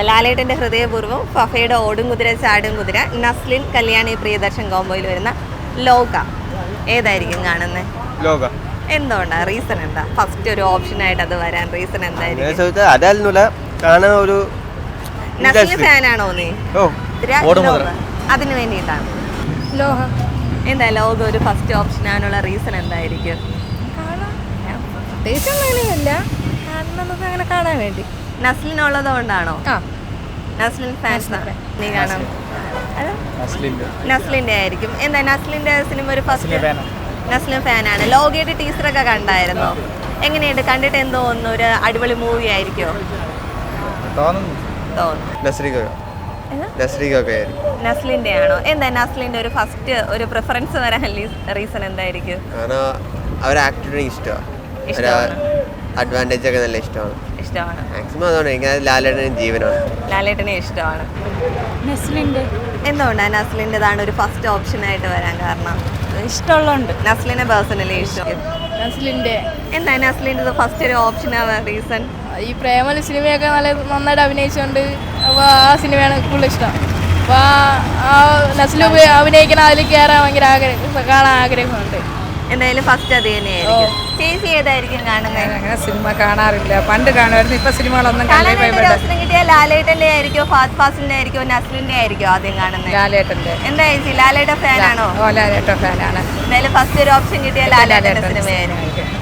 ലാലേട്ടൻ്റെ ഹൃദയപൂർവ്വം, ഫഫയുടെ ഓടും കുതിര ചാടും കുതിര, നസ്ലിൻ കല്യാണി പ്രിയദർശൻ കോമ്പോയിൽ വരുന്ന ലോക. ഏതായിരിക്കും കാണുന്നത്? ലോക. എന്തുകൊണ്ടാണ്? റീസൺ എന്താ ഫസ്റ്റ് ഒരു ഓപ്ഷനായിട്ട് അത് വരാൻ റീസൺ എന്തായിരിക്കും? നസ്ലിൻ ഫാനാണോ നീ? അതിന് വേണ്ടിയിട്ടാണ് ലോക. എന്താ ലോക ഒരു ഫസ്റ്റ് ഓപ്ഷനാണുള്ള റീസൺ എന്തായിരിക്കും? അങ്ങനെ കാണാൻ വേണ്ടി. നസ്ലിൻ ഉള്ളത് കൊണ്ടാണോ? നസ്ലിൻ ഫാൻസ് നീ കാണാം. നസ്ലിന്റെ ആയിരിക്കും. എന്താ നസ്ലിന്റെ സിനിമ ഒരു ഫസ്റ്റ്? നസ്ലിൻ ഫാനാണ്. ലോകയുടെ ടീച്ചറൊക്കെ കണ്ടായിരുന്നോ? എങ്ങനെയുണ്ട്? കണ്ടിട്ട് എന്തോ തോന്നുന്നു? ഒരു അടിപൊളി മൂവി ആയിരിക്കോ തോന്നുന്നു? നസ്ലിന്റെ ആണോ? എന്താ നസ്ലിന്റെ ഒരു ഫസ്റ്റ് ഒരു പ്രിഫറൻസ് വരാൻ റീസൺ എന്തായിരിക്കും? അഡ്വാൻറ്റേജ് ഒക്കെ നല്ല ഇഷ്ടമാണ്. മാക്സിമം അതുകൊണ്ട് എനിക്ക് ലാലേട്ടന് ജീവനാണ്. ലാലേട്ടനെ ഇഷ്ടമാണ്. നസ്ലിന്റെ എന്തുകൊണ്ടാണ് നസ്ലിൻ്റെതാണ് ഒരു ഫസ്റ്റ് ഓപ്ഷൻ ആയിട്ട് വരാൻ കാരണം? ഇഷ്ടമുള്ളതുണ്ട്. നസ്ലിനെ പേഴ്സണലി ഇഷ്ടം. നസ്ലിന്റെ എന്താ നസ്ലിൻ്റെ ഫസ്റ്റ് ഒരു ഓപ്ഷൻ ആവാൻ റീസൺ? ഈ പ്രേമല സിനിമയൊക്കെ നന്നായിട്ട് അഭിനയിച്ചുകൊണ്ട് അപ്പോൾ ആ സിനിമയാണ് കൂടുതൽ ഇഷ്ടം. അപ്പോൾ ആ നസ്ലു അഭിനയിക്കണം, അതിൽ കയറാൻ ഭയങ്കര കാണാൻ ആഗ്രഹമുണ്ട്. എന്തായാലും ഫസ്റ്റ് അത് തന്നെയായിരിക്കും. ചേച്ചി ഏതായിരിക്കും കാണുന്നത്? അങ്ങനെ സിനിമ കാണാറില്ല, പണ്ട് കാണുമായിരുന്നു. ഇപ്പൊ സിനിമകളൊന്നും അവസരം കിട്ടിയ ലാലേട്ടന്റെ ആയിരിക്കോ, ഫഹദ് ഫാസിലിന്റെ ആയിരിക്കോ, നസ്ലിന്റെ ആയിരിക്കോ ആദ്യം കാണുന്നത്? ലാലേട്ടന്റെ. എന്താ ചേച്ചി ലാലേട്ടൻ ഫാനാണോ? ലാലേട്ടൻ ഫാനാണ്. എന്തായാലും ഫസ്റ്റ് ഒരു ഓപ്ഷൻ കിട്ടിയ ലാലേട്ടന്റെ സിനിമയായിരിക്കും.